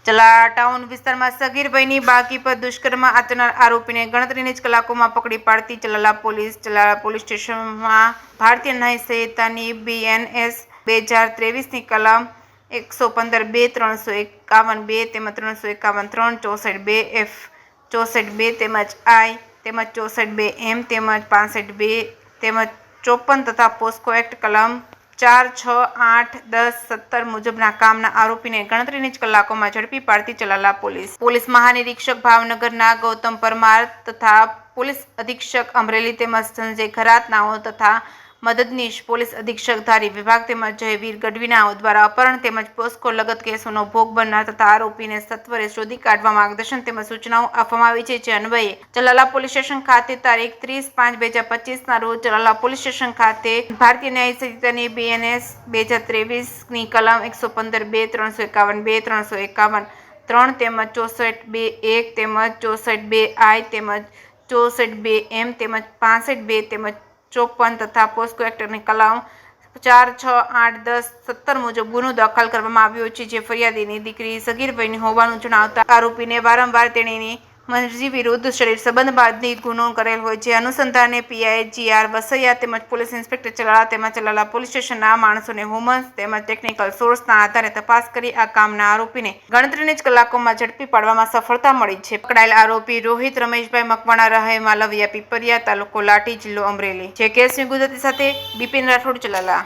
ચલા town વિસ્તારમાં સગીર ભાઈની બાળકી પર દુષ્કર્મ આચરનાર આરોપીને ગણતરીની જ કલાકોમાં પકડી પાડતી ચલાલા પોલીસ સ્ટેશનમાં ભારતીય ન્યાય સંહિતાની BNS 2023ની કલમ 115(2), 351(2) તેમજ 351(3), 64(2)F, 64(2) તેમજ I તેમજ 64(2)M તેમજ 65(2) તેમજ 54 તથા પોસ્કો એક્ટ કલમ 4, 6, 8, 10, 17 મુજબના કામના આરોપીને ગણતરીની જ કલાકોમાં ઝડપી પાડતી ચલાલા પોલીસ મહાનિરીક્ષક ભાવનગરના ગૌતમ પરમાર તથા પોલીસ અધિક્ષક અમરેલી તેમજ સંજય ખરાત નાઓ તથા મદદનીશ પોલીસ અધિક્ષક ધારી વિભાગ તેમજ જયવીર ગઢવીનાઓ દ્વારા અપહરણ તેમજ પોસ્કો લગત કેસોનો ભોગ બનનાર તથા આરોપીને સત્વરે શોધી કાઢવા માર્ગદર્શન તેમજ સૂચનાઓ આપવામાં આવી છે. જે અન્વયે ચલાલા પોલીસ સ્ટેશન ખાતે તારીખ 30/5/2025ના રોજ ચલાલા પોલીસ સ્ટેશન ખાતે ભારતીય ન્યાય સંહિતાની BNS 2023ની કલમ 115(2), 351(2), 351(3) તેમજ 64(2)(1) તેમજ 64(2)I તેમજ 64(2)M તેમજ 65(2) તેમજ 54 તથા પોસ્કો એક્ટની કલમ 4, 6, 8, 10, 17 મુજબ ગુનો દાખલ કરવામાં આવ્યો છે. જે ફરિયાદીની દીકરી સગીર ભાઈની હોવાનું જણાવતા આરોપીને વારંવાર તેણીની મરજી વિરુદ્ધ શરીર સંબંધ બાબતની ગુનો કરેલ હોય. જે અનુસંધાને PI GR વસૈયા તેમજ પોલીસ ઇન્સ્પેક્ટર ચલાલા તેમજ ચલાલા પોલીસ સ્ટેશનના માણસોને હ્યુમન્સ તેમજ ટેકનિકલ સોર્સના આધારે તપાસ કરી આ કામના આરોપીને ગણતરીની જ કલાકોમાં ઝડપી પાડવામાં સફળતા મળી છે. પકડાયેલ આરોપી રોહિત રમેશભાઈ મકવાણા રહે માલવિયા પીપરિયા, તાલુકો લાઠી, જિલ્લો અમરેલી છે. કેસની ગુજરાતી સાથે બિપિન રાઠોડ, ચલાલા.